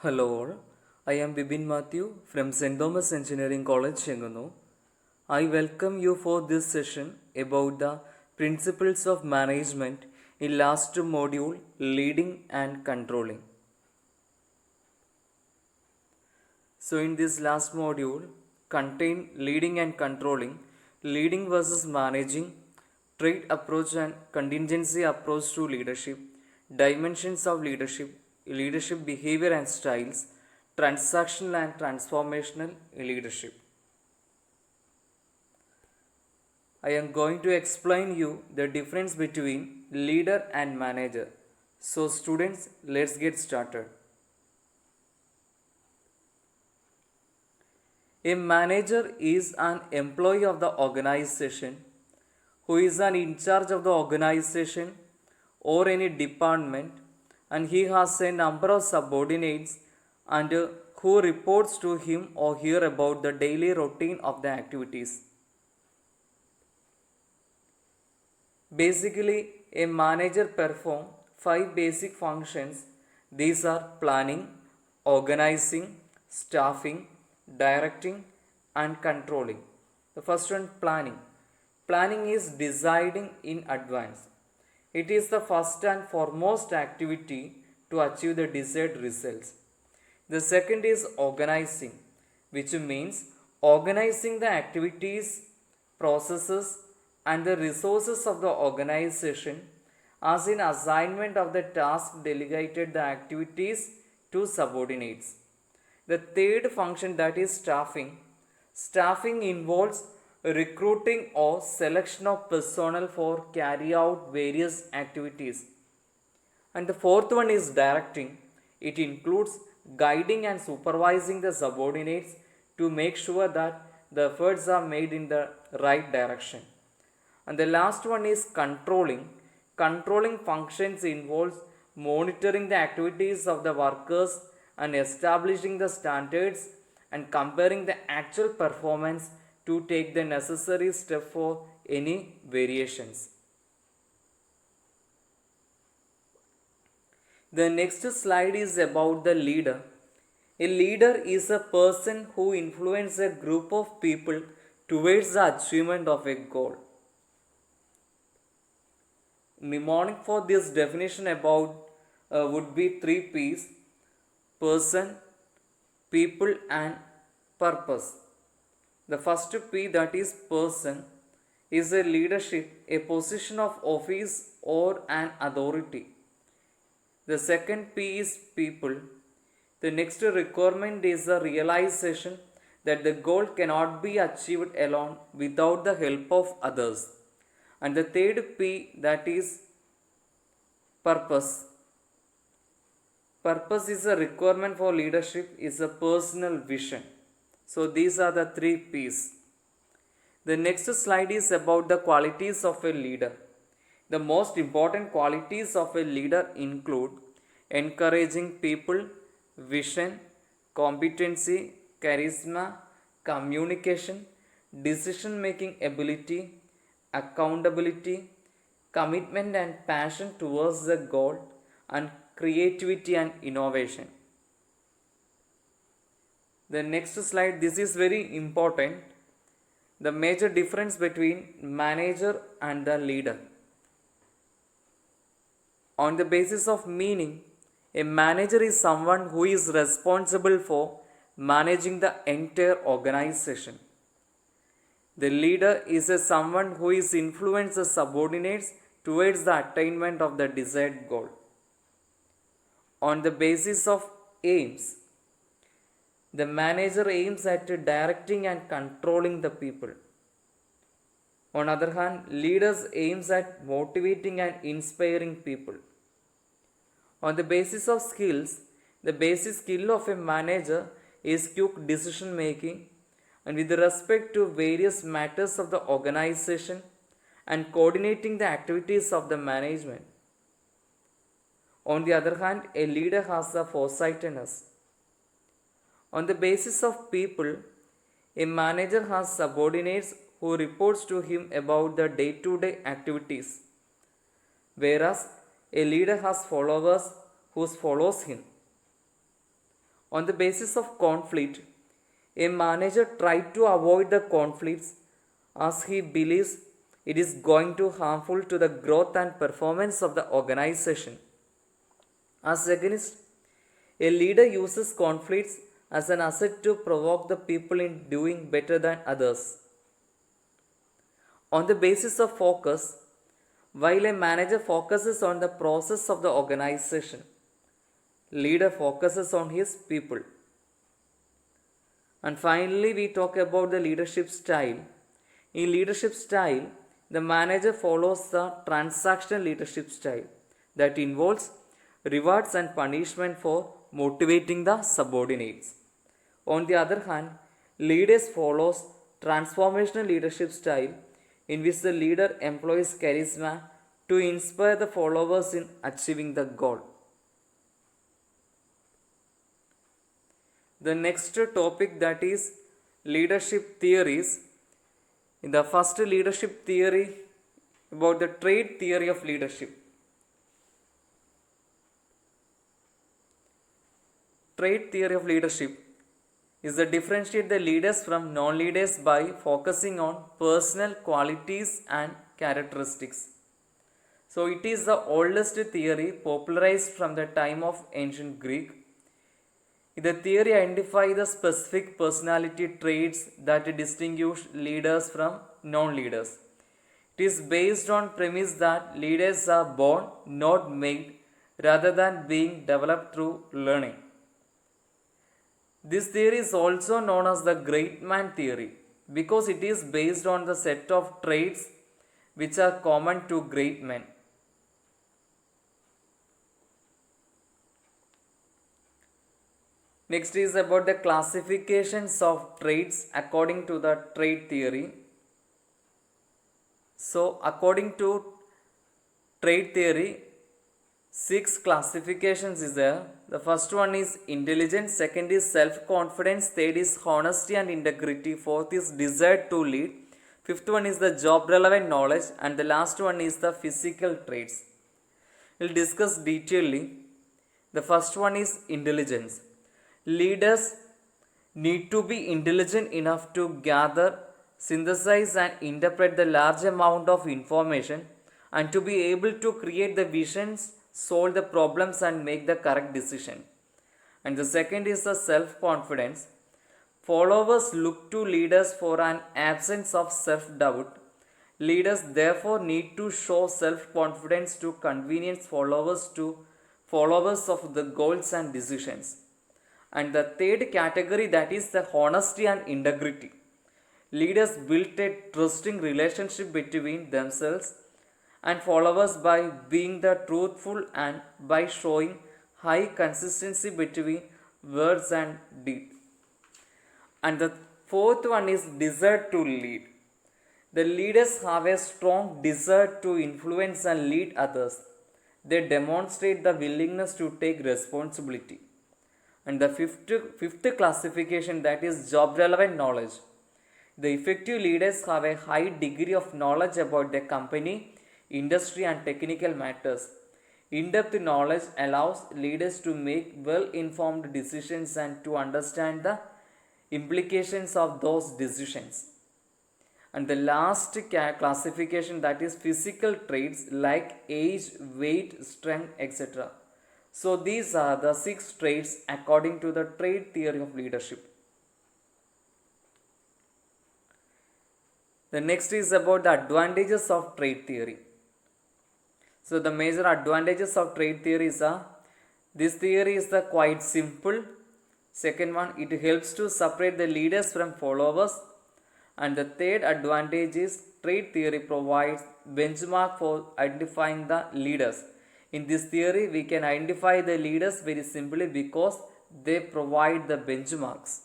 Hello all, I am Bibin Matthew from St. Thomas Engineering College, Chenganu. I welcome you for this session about the principles of management in last module leading and controlling. So in this last module contain leading and controlling, leading versus managing, trait approach and contingency approach to leadership, dimensions of leadership, leadership behavior and styles, transactional and transformational leadership. I am going to explain you the difference between leader and manager. So students, let's get started. A manager is an employee of the organization who is an in charge of the organization or any department, and he has a number of subordinates and who reports to him or her about the daily routine of the activities. Basically, a manager performs five basic functions. These are planning, organizing, staffing, directing, and controlling. The first one, planning. Planning is deciding in advance. It is the first and foremost activity to achieve the desired results. The second is organizing, which means organizing the activities, processes, and the resources of the organization, as in assignment of the task delegated the activities to subordinates. The third function, that is staffing. Staffing involves recruiting or selection of personnel for carry out various activities. And the fourth one is directing. It includes guiding and supervising the subordinates to make sure that the efforts are made in the right direction. And the last one is controlling. Controlling functions involves monitoring the activities of the workers and establishing the standards and comparing the actual performance to take the necessary step for any variations. The next slide is about the leader. A leader is a person who influences a group of people towards the achievement of a goal. Mnemonic for this definition about would be three P's: person, people, and purpose. The first P, that is person, is a leadership, a position of office or an authority. The second P is people. The next requirement is the realization that the goal cannot be achieved alone without the help of others. And the third P, that is purpose. Purpose is a requirement for leadership, is a personal vision. So these are the three P's. The next slide is about the qualities of a leader. The most important qualities of a leader include encouraging people, vision, competency, charisma, communication, decision making ability, accountability, commitment and passion towards the goal, and creativity and innovation. The next slide, this is very important. The major difference between manager and the leader. On the basis of meaning, a manager is someone who is responsible for managing the entire organization. The leader is someone who is influences the subordinates towards the attainment of the desired goal. On the basis of aims, the manager aims at directing and controlling the people. On other hand, leaders aims at motivating and inspiring people. On the basis of skills, the basic skill of a manager is quick decision making and with respect to various matters of the organization and coordinating the activities of the management. On the other hand, a leader has the foresightedness. On the basis of people, a manager has subordinates who reports to him about the day-to-day activities, whereas a leader has followers who follows him. On the basis of conflict, a manager tries to avoid the conflicts as he believes it is going to harmful to the growth and performance of the organization. As against, a leader uses conflicts as an asset to provoke the people in doing better than others. On the basis of focus, while a manager focuses on the process of the organization, leader focuses on his people. And finally, we talk about the leadership style. In leadership style, the manager follows the transactional leadership style that involves rewards and punishment for motivating the subordinates. On the other hand, leaders follows transformational leadership style in which the leader employs charisma to inspire the followers in achieving the goal. The next topic, that is leadership theories. In the first leadership theory, about the trait theory of leadership. Trait theory of leadership is to differentiate the leaders from non-leaders by focusing on personal qualities and characteristics. So it is the oldest theory popularized from the time of ancient Greek. The theory identifies the specific personality traits that distinguish leaders from non-leaders. It is based on premise that leaders are born, not made, rather than being developed through learning. This theory is also known as the great man theory because it is based on the set of traits which are common to great men. Next is about the classifications of traits according to the trait theory. So according to trait theory, 6 classifications is there. The first one is intelligence, second is self-confidence, third is honesty and integrity, fourth is desire to lead, fifth one is the job relevant knowledge, and the last one is the physical traits. We'll discuss detailedly. The first one is intelligence. Leaders need to be intelligent enough to gather, synthesize and interpret the large amount of information and to be able to create the visions, solve the problems and make the correct decision. And the second is the self-confidence. Followers look to leaders for an absence of self-doubt. Leaders therefore need to show self-confidence to convenience followers of the goals and decisions. And the third category, that is the honesty and integrity. Leaders build a trusting relationship between themselves and followers by being the truthful and by showing high consistency between words and deed. And the fourth one is desire to lead. The leaders have a strong desire to influence and lead others. They demonstrate the willingness to take responsibility. And the fifth classification, that is job relevant knowledge. The effective leaders have a high degree of knowledge about the company, industry and technical matters. In-depth knowledge allows leaders to make well-informed decisions and to understand the implications of those decisions. And the last classification, that is physical traits like age, weight, strength, etc. So these are the 6 traits according to the trait theory of leadership. The next is about the advantages of trait theory. So the major advantages of trait theory is this theory is quite simple. Second one, it helps to separate the leaders from followers. And the third advantage is trait theory provides benchmark for identifying the leaders. In this theory, we can identify the leaders very simply because they provide the benchmarks.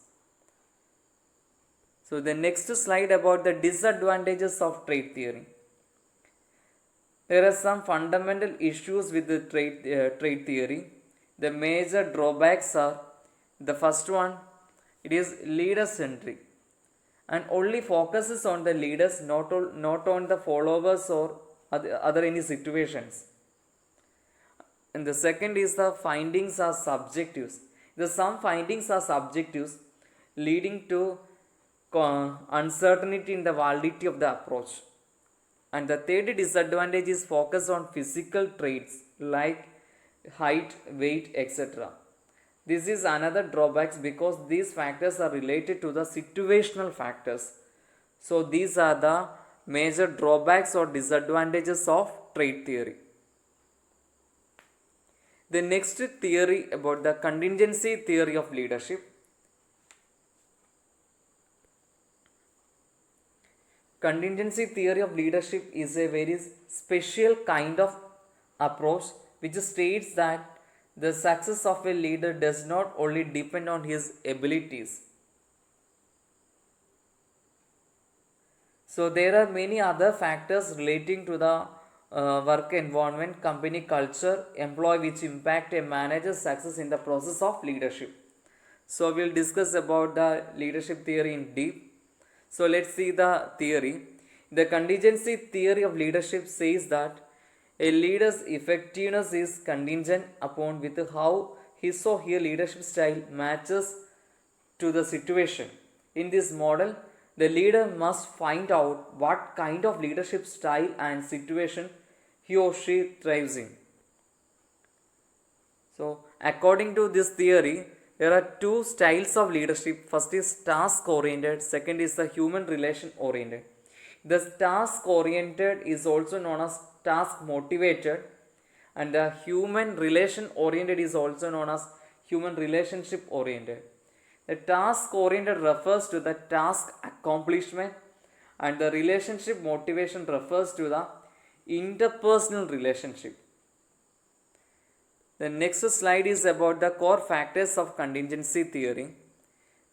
So the next slide about the disadvantages of trait theory. There are some fundamental issues with the trait theory. The major drawbacks are, the first one, it is leader centric and only focuses on the leaders, not on the followers or other any situations. And the second is the findings are subjective. The some findings are subjectives, leading to uncertainty in the validity of the approach. And the third disadvantage is focus on physical traits like height, weight, etc. This is another drawbacks because these factors are related to the situational factors. So these are the major drawbacks or disadvantages of trait theory. The next theory about the contingency theory of leadership. Contingency theory of leadership is a very special kind of approach which states that the success of a leader does not only depend on his abilities. So there are many other factors relating to the work environment, company culture, employee which impact a manager's success in the process of leadership. So we'll discuss about the leadership theory in deep. So let's see the theory. The contingency theory of leadership says that a leader's effectiveness is contingent upon with how his or her leadership style matches to the situation. In this model, the leader must find out what kind of leadership style and situation he or she thrives in. So, according to this theory, there are two styles of leadership. First is task oriented, second is the human relation oriented. The task oriented is also known as task motivated, and the human relation oriented is also known as human relationship oriented. The task oriented refers to the task accomplishment, and the relationship motivation refers to the interpersonal relationship. The next slide is about the core factors of contingency theory.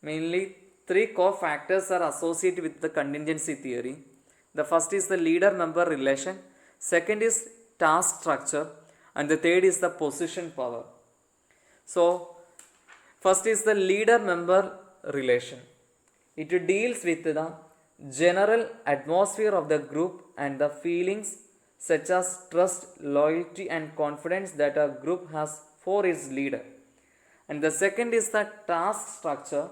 Mainly, three core factors are associated with the contingency theory. The first is the leader-member relation, second is task structure, and the third is the position power. So, first is the leader-member relation. It deals with the general atmosphere of the group and the feelings such as trust, loyalty, and confidence that a group has for its leader. And the second is the task structure.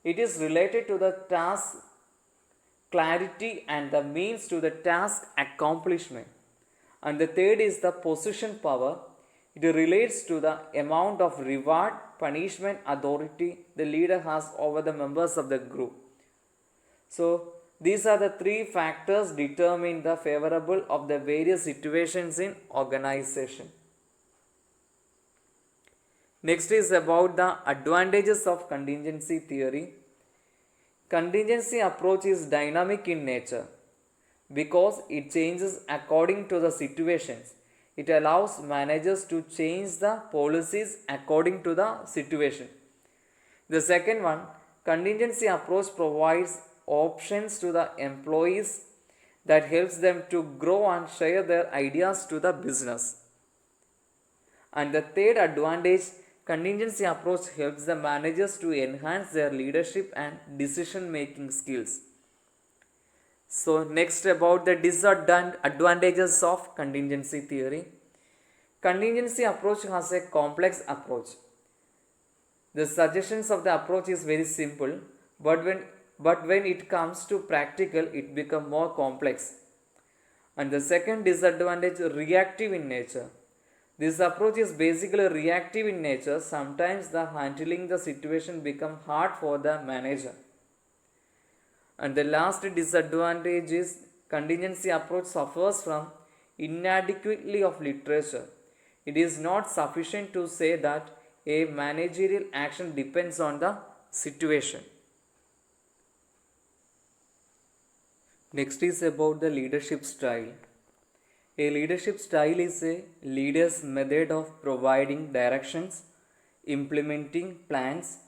It is related to the task clarity and the means to the task accomplishment. And the third is the position power. It relates to the amount of reward, punishment, authority the leader has over the members of the group. So, these are the three factors determine the favorable of the various situations in organization. Next is about the advantages of contingency theory. Contingency approach is dynamic in nature because it changes according to the situations. It allows managers to change the policies according to the situation. The second one, contingency approach provides options to the employees that helps them to grow and share their ideas to the business. And the third advantage, contingency approach helps the managers to enhance their leadership and decision making skills. So next about the disadvantages of contingency theory. Contingency approach has a complex approach. The suggestions of the approach is very simple, but when it comes to practical, it becomes more complex. And the second disadvantage, reactive in nature. This approach is basically reactive in nature. Sometimes the handling the situation become hard for the manager. And the last disadvantage is contingency approach suffers from inadequacy of literature. It is not sufficient to say that a managerial action depends on the situation. Next is about the leadership style. A leadership style is a leader's method of providing directions, implementing plans,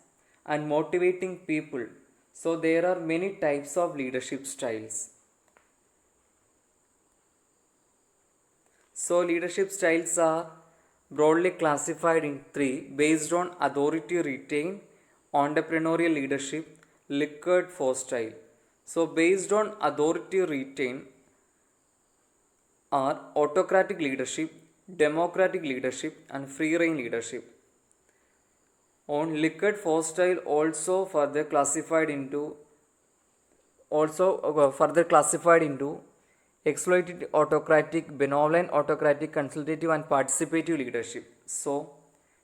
and motivating people. So there are many types of leadership styles. So leadership styles are broadly classified in three based on authority retained, entrepreneurial leadership, Likert Force style. So based on authority retained are autocratic leadership, democratic leadership, and free reign leadership. On Likert Forstyle further classified into exploitative autocratic, benevolent autocratic, consultative and participative leadership. So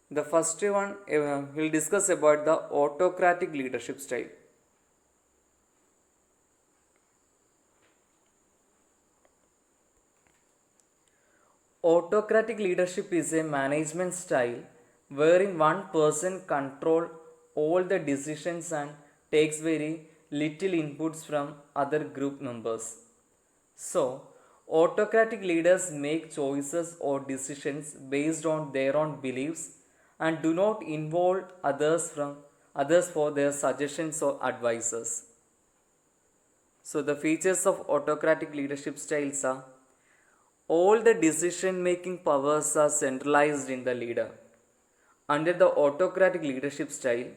the first one we'll discuss about the autocratic leadership style. Autocratic leadership is a management style wherein one person controls all the decisions and takes very little inputs from other group members. So, autocratic leaders make choices or decisions based on their own beliefs and do not involve others for their suggestions or advices. So, the features of autocratic leadership styles are: all the decision making powers are centralized in the leader. Under the autocratic leadership style,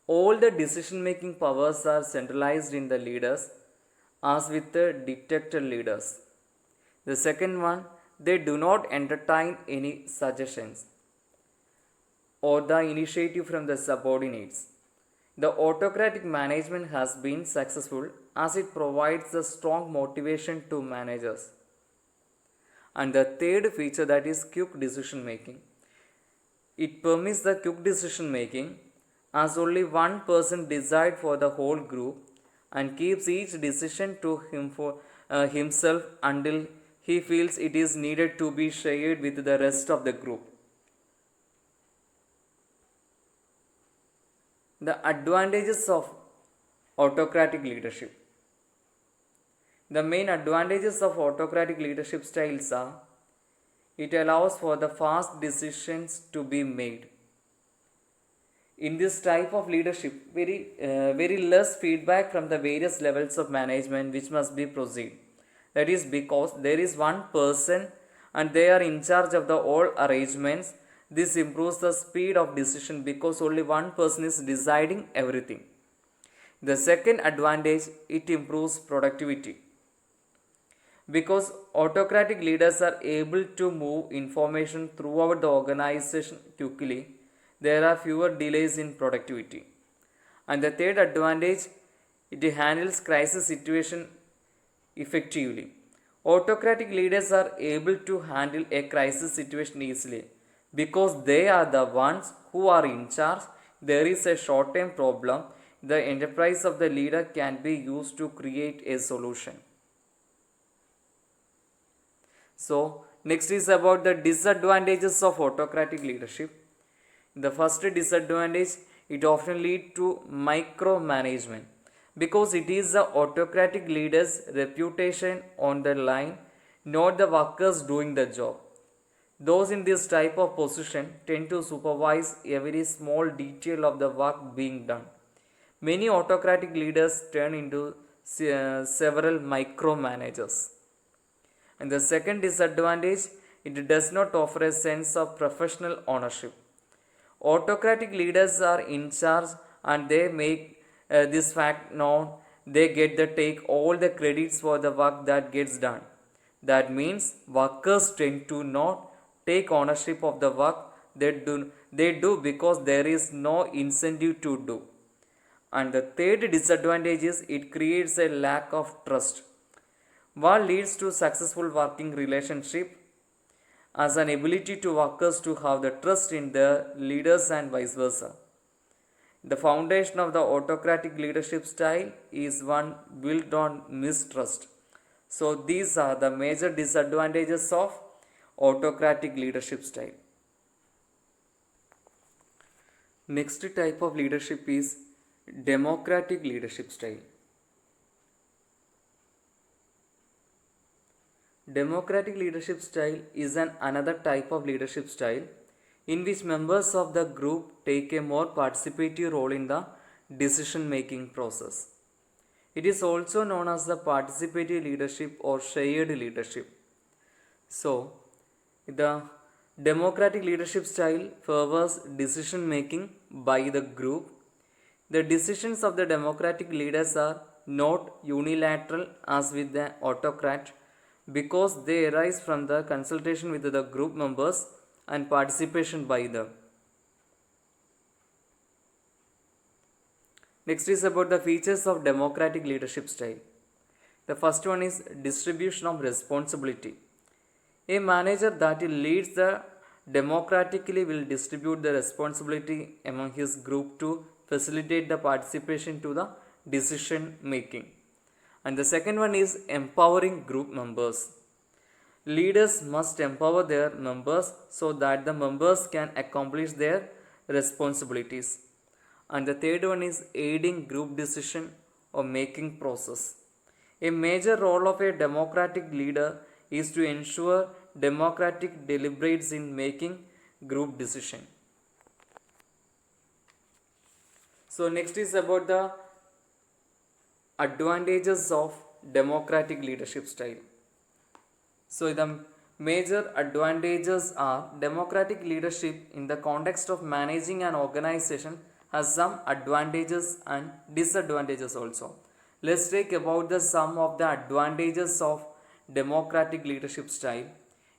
all the decision making powers are centralized in the leaders, as with the dictator leaders. The second one, they do not entertain any suggestions or the initiative from the subordinates. The autocratic management has been successful as it provides a strong motivation to managers. And the third feature, that is quick decision making. It permits the quick decision making as only one person decides for the whole group and keeps each decision to himself until he feels it is needed to be shared with the rest of the group. The advantages of autocratic leadership. The main advantages of autocratic leadership styles are: it allows for the fast decisions to be made. In this type of leadership, very less feedback from the various levels of management which must be proceed. That is because there is one person and they are in charge of the all arrangements. This improves the speed of decision because only one person is deciding everything. The second advantage, it improves productivity. Because autocratic leaders are able to move information throughout the organization quickly, there are fewer delays in productivity. And the third advantage, it handles crisis situation effectively. Autocratic leaders are able to handle a crisis situation easily because they are the ones who are in charge. There is a short-term problem, the enterprise of the leader can be used to create a solution. So, next is about the disadvantages of autocratic leadership. The first disadvantage, it often leads to micromanagement because it is the autocratic leader's reputation on the line, not the workers doing the job. Those in this type of position tend to supervise every small detail of the work being done. Many autocratic leaders turn into several micromanagers. And the second disadvantage, it does not offer a sense of professional ownership. Autocratic leaders are in charge and they make this fact known. They get to take all the credits for the work that gets done. That means workers tend to not take ownership of the work they do because there is no incentive to do. And the third disadvantage is it creates a lack of trust. What leads to successful working relationship as an ability to workers to have the trust in their leaders and vice versa. The foundation of the autocratic leadership style is one built on mistrust. So these are the major disadvantages of autocratic leadership style. Next type of leadership is democratic leadership style. Democratic leadership style is another type of leadership style in which members of the group take a more participative role in the decision making process. It is also known as the participative leadership or shared leadership. So, the democratic leadership style favors decision making by the group. The decisions of the democratic leaders are not unilateral as with the autocrat because they arise from the consultation with the group members and participation by them. Next is about the features of democratic leadership style. The first one is distribution of responsibility. A manager that leads the democratically will distribute the responsibility among his group to facilitate the participation to the decision making. And the second one is empowering group members. Leaders must empower their members so that the members can accomplish their responsibilities. And the third one is aiding group decision or making process. A major role of a democratic leader is to ensure democratic deliberates in making group decision. So next is about the advantages of democratic leadership style. So the major advantages are democratic leadership in the context of managing an organization has some advantages and disadvantages also. Let's take about the sum of the advantages of democratic leadership style.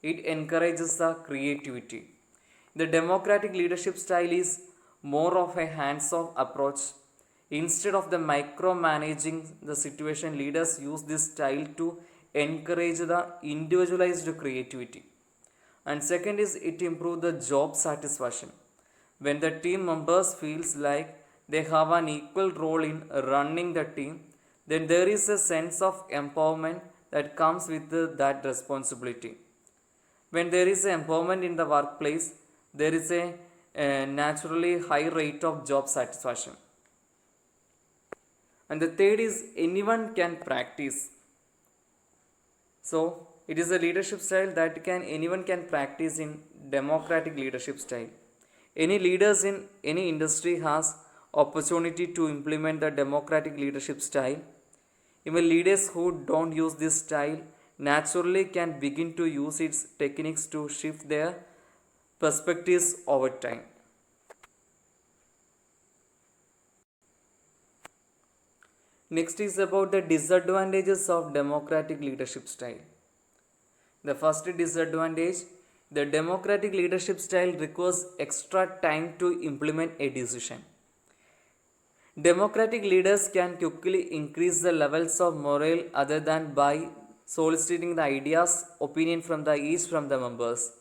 It encourages the creativity. The democratic leadership style is more of a hands-off approach. Instead of the micromanaging the situation, leaders use this style to encourage the individualized creativity. And second is it improve the job satisfaction. When the team members feels like they have an equal role in running the team, then there is a sense of empowerment that comes with that responsibility. When there is empowerment in the workplace, there is a naturally high rate of job satisfaction. And the third is anyone can practice. So it is a leadership style that anyone can practice in democratic leadership style. Any leaders in any industry has opportunity to implement the democratic leadership style. Even leaders who don't use this style naturally can begin to use its techniques to shift their perspectives over time. Next is about the disadvantages of democratic leadership style. The first disadvantage, the democratic leadership style requires extra time to implement a decision. Democratic leaders can quickly increase the levels of morale other than by soliciting the ideas, opinion from the members.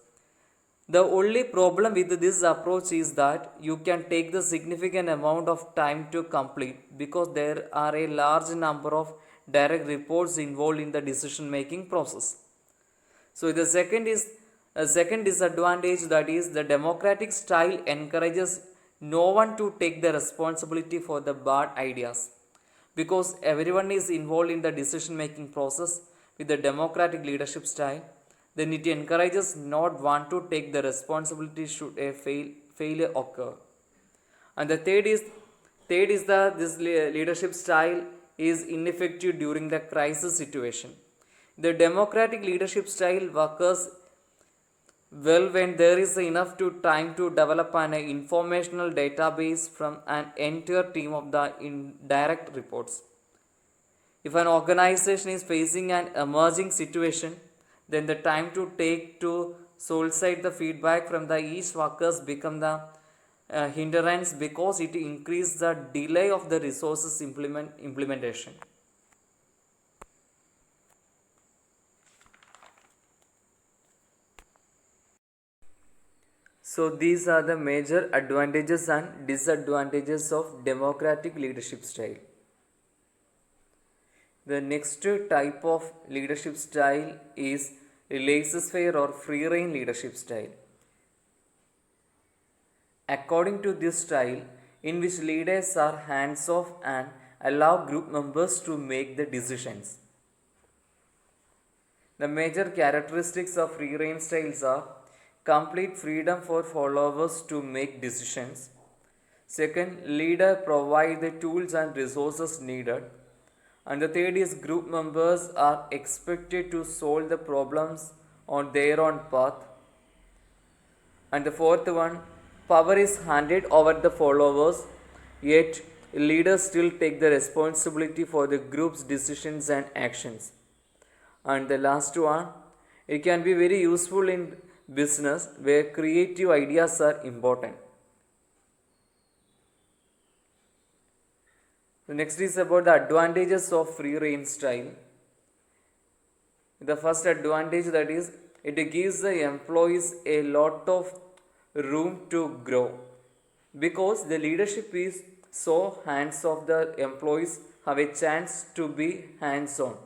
The only problem with this approach is that you can take the significant amount of time to complete because there are a large number of direct reports involved in the decision making process. So the second is a second disadvantage, that is the democratic style encourages no one to take the responsibility for the bad ideas because everyone is involved in the decision making process. With the democratic leadership style, then it encourages not one to take the responsibility should a failure occur. And the third is that this leadership style is ineffective during the crisis situation. The democratic leadership style works well when there is enough time to develop an informational database from an entire team of the indirect reports. If an organization is facing an emerging situation, then the time to take to solicit the feedback from the each workers become the hindrance because it increases the delay of the resources implementation. So these are the major advantages and disadvantages of democratic leadership style. The next type of leadership style is laissez-faire or free-rein leadership style. According to this style, in which leaders are hands-off and allow group members to make the decisions. The major characteristics of free-rein styles are complete freedom for followers to make decisions. Second, leader provide the tools and resources needed. And the third is group members are expected to solve the problems on their own path. And the fourth one, power is handed over the followers, yet leaders still take the responsibility for the group's decisions and actions. And the last one, it can be very useful in business where creative ideas are important. The next is about the advantages of free range style. The first advantage, that is, it gives the employees a lot of room to grow, because the leadership is so hands off, the employees have a chance to be hands on.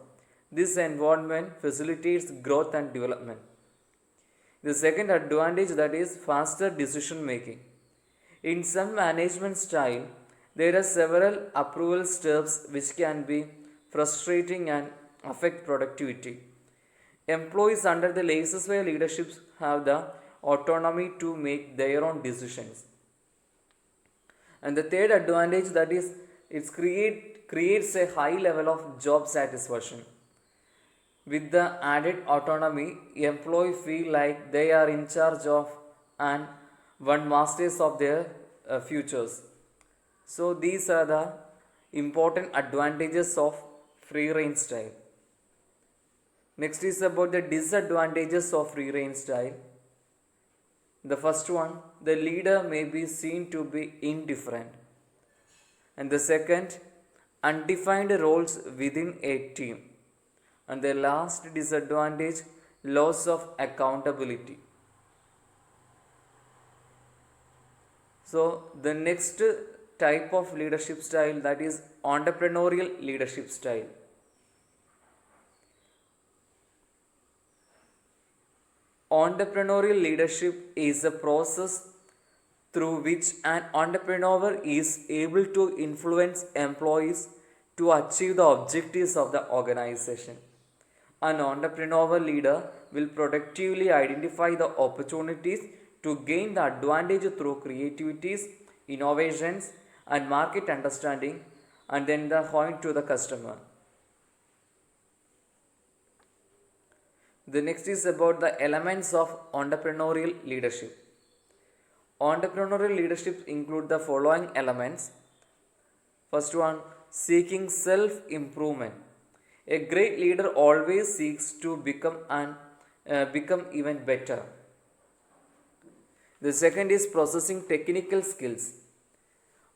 This environment facilitates growth and development. The second advantage, that is faster decision making. In some management style, there are several approval steps which can be frustrating and affect productivity. Employees under the laissez-faire leadership have the autonomy to make their own decisions. And the third advantage, that is, it creates a high level of job satisfaction. With the added autonomy, employees feel like they are in charge of and one masters of their futures. So these are the important advantages of free range style. Next is about the disadvantages of free range style. The first one, the leader may be seen to be indifferent. And the second, undefined roles within a team. And the last disadvantage, loss of accountability. So the next type of leadership style, that is entrepreneurial leadership style. Entrepreneurial leadership is a process through which an entrepreneur is able to influence employees to achieve the objectives of the organization. An entrepreneurial leader will productively identify the opportunities to gain the advantage through creativities, innovations, and market understanding, and then the point to the customer. The next is about the elements of entrepreneurial leadership. Entrepreneurial leadership include the following elements. First one, seeking self-improvement. A great leader always seeks to become even better. The second is processing technical skills.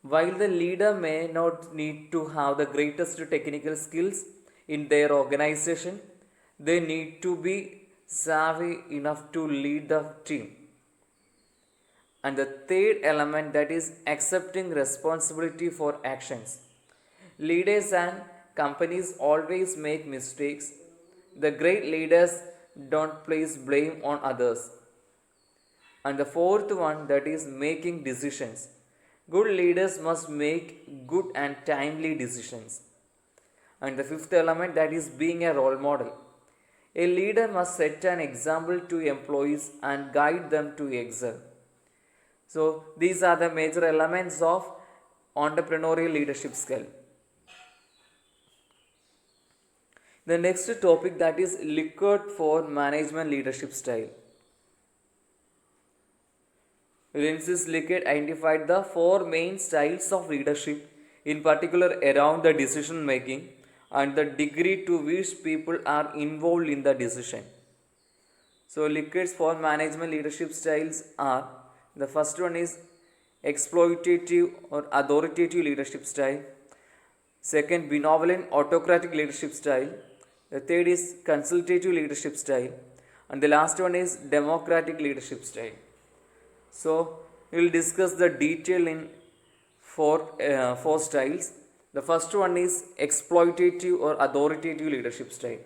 While the leader may not need to have the greatest technical skills in their organization, they need to be savvy enough to lead the team. And the third element, that is accepting responsibility for actions. Leaders and companies always make mistakes. The great leaders don't place blame on others. And the fourth one, that is making decisions. Good leaders must make good and timely decisions. And the fifth element, that is being a role model. A leader must set an example to employees and guide them to excel. So these are the major elements of entrepreneurial leadership skill. The next topic, that is Likert for management leadership style. Francis Likert identified the four main styles of leadership, in particular around the decision making and the degree to which people are involved in the decision. So Likert's four management leadership styles are: the first one is exploitative or authoritative leadership style. Second, benevolent autocratic leadership style. The third is consultative leadership style. And the last one is democratic leadership style. So we will discuss the detail in four styles. The first one is exploitative or authoritative leadership style.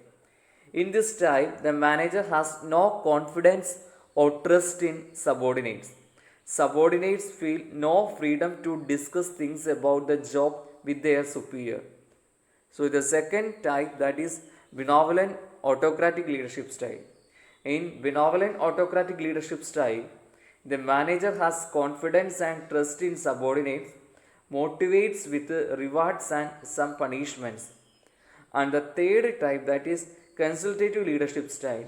In this style, the manager has no confidence or trust in subordinates. Subordinates feel no freedom to discuss things about the job with their superior. So the second type, that is benevolent autocratic leadership style. In benevolent autocratic leadership style, the manager has confidence and trust in subordinates, motivates with rewards and some punishments. And the third type, that is consultative leadership style.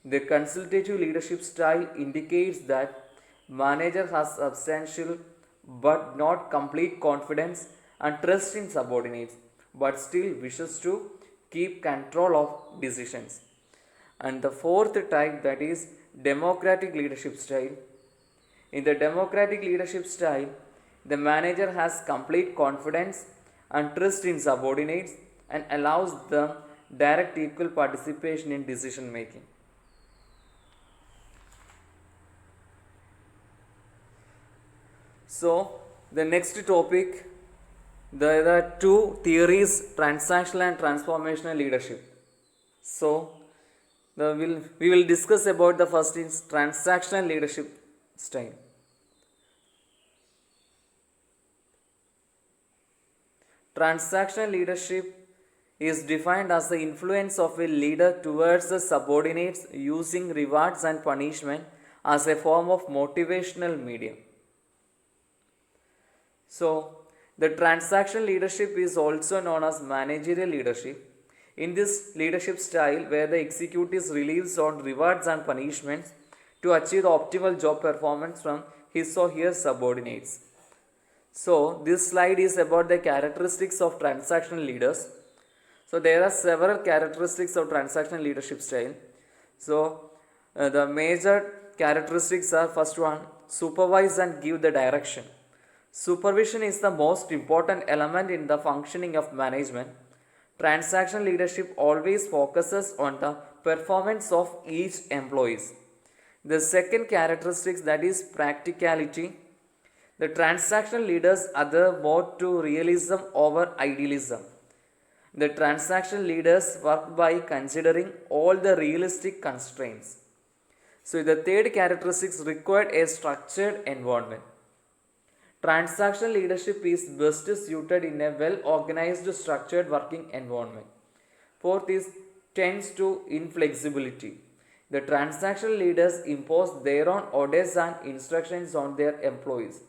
The consultative leadership style indicates that manager has substantial but not complete confidence and trust in subordinates, but still wishes to keep control of decisions. And the fourth type, that is democratic leadership style. In the democratic leadership style, the manager has complete confidence and trust in subordinates and allows them direct equal participation in decision making. So, the next topic, there are two theories, transactional and transformational leadership. So, we will discuss about the first is transactional leadership style. Transactional leadership is defined as the influence of a leader towards the subordinates using rewards and punishment as a form of motivational medium. So, the transactional leadership is also known as managerial leadership. In this leadership style, where the executive relies on rewards and punishments to achieve the optimal job performance from his or her subordinates. So, this slide is about the characteristics of transactional leaders. So, there are several characteristics of transactional leadership style. So, the major characteristics are: first one, supervise and give the direction. Supervision is the most important element in the functioning of management. Transactional leadership always focuses on the performance of each employee. The second characteristic, that is practicality. The transactional leaders adhere more to realism over idealism. The transactional leaders work by considering all the realistic constraints. So the third characteristic required a structured environment. Transactional leadership is best suited in a well-organized, structured working environment. Fourth is tends to inflexibility. The transactional leaders impose their own orders and instructions on their employees.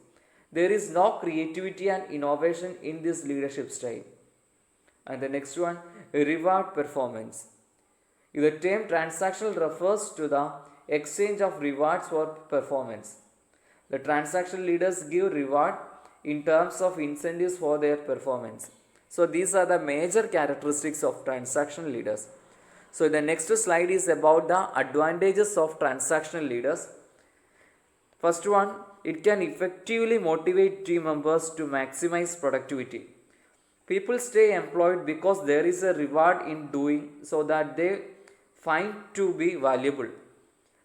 There is no creativity and innovation in this leadership style. And the next one, reward performance. The term transactional refers to the exchange of rewards for performance. The transactional leaders give reward in terms of incentives for their performance. So these are the major characteristics of transactional leaders. So the next slide is about the advantages of transactional leaders. First one, it can effectively motivate team members to maximize productivity. People stay employed because there is a reward in doing so that they find to be valuable.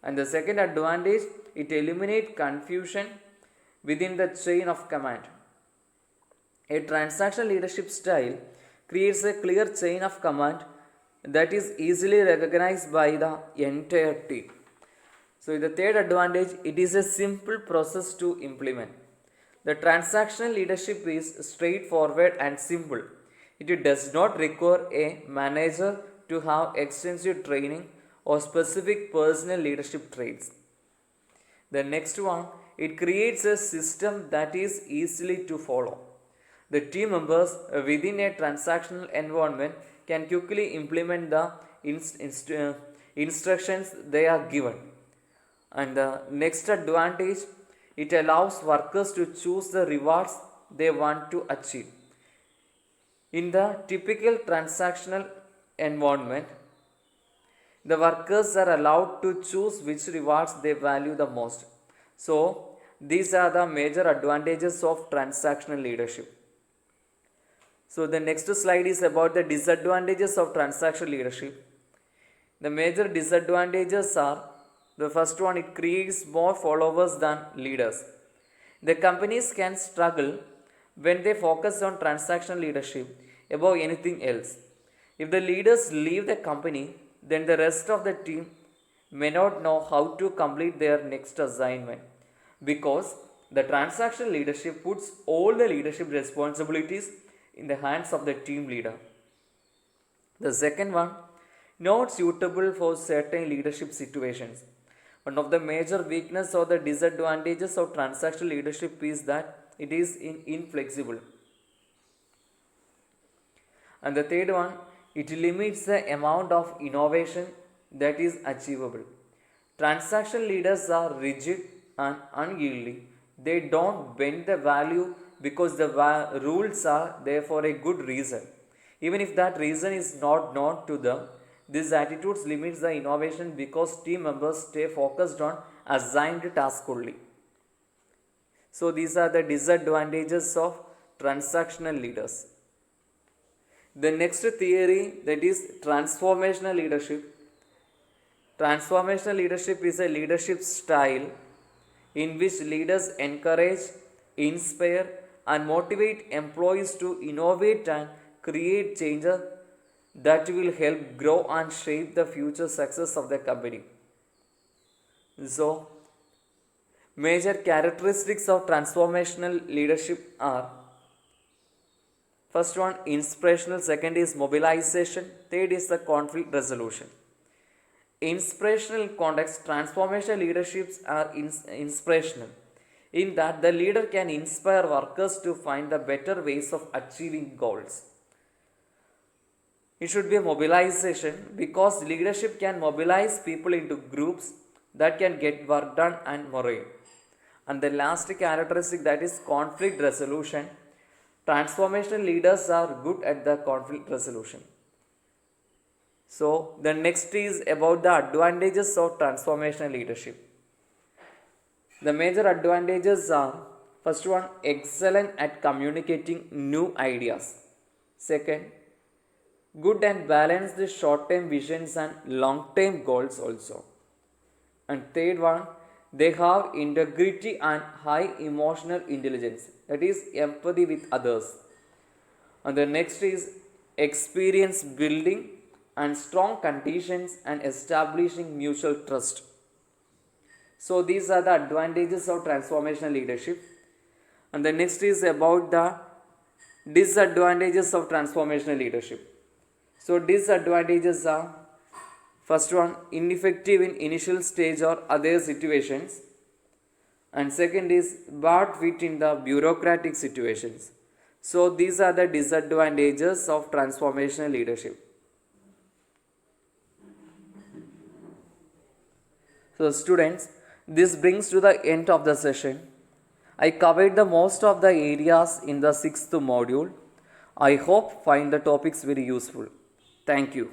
And the second advantage, it eliminates confusion within the chain of command. A transactional leadership style creates a clear chain of command that is easily recognized by the entire team. So the third advantage, it is a simple process to implement. The transactional leadership is straightforward and simple. It does not require a manager to have extensive training or specific personal leadership traits. The next one, it creates a system that is easily to follow. The team members within a transactional environment can quickly implement the instructions they are given. And the next advantage, it allows workers to choose the rewards they want to achieve. In the typical transactional environment, the workers are allowed to choose which rewards they value the most. So, these are the major advantages of transactional leadership. So, the next slide is about the disadvantages of transactional leadership. The major disadvantages are: the first one, it creates more followers than leaders. The companies can struggle when they focus on transactional leadership above anything else. If the leaders leave the company, then the rest of the team may not know how to complete their next assignment, because the transactional leadership puts all the leadership responsibilities in the hands of the team leader. The second one, not suitable for certain leadership situations. One of the major weaknesses or the disadvantages of transactional leadership is that it is inflexible. And the third one, it limits the amount of innovation that is achievable. Transactional leaders are rigid and unyielding. They don't bend the value because the rules are there for a good reason. Even if that reason is not known to them, this attitude limits the innovation because team members stay focused on assigned tasks only. So these are the disadvantages of transactional leaders. The next theory, that is transformational leadership. Transformational leadership is a leadership style in which leaders encourage, inspire, and motivate employees to innovate and create changes that will help grow and shape the future success of the company. So, major characteristics of transformational leadership are: first one, inspirational; second is mobilization; third is the conflict resolution. Inspirational context, transformational leaderships are inspirational in that the leader can inspire workers to find the better ways of achieving goals. It should be a mobilization because leadership can mobilize people into groups that can get work done and morale. And the last characteristic, that is conflict resolution. Transformational leaders are good at the conflict resolution. So, the next is about the advantages of transformational leadership. The major advantages are: first one, excellent at communicating new ideas; second, good and balanced short term visions and long term goals also; and third one, they have integrity and high emotional intelligence, that is empathy with others. And the next is experience building and strong conditions and establishing mutual trust. So these are the advantages of transformational leadership. And the next is about the disadvantages of transformational leadership. So disadvantages are: first one, ineffective in initial stage or other situations; and second is bad fit in the bureaucratic situations. So these are the disadvantages of transformational leadership. So students, this brings to the end of the session. I covered the most of the areas in the 6th module. I hope find the topics very useful. Thank you.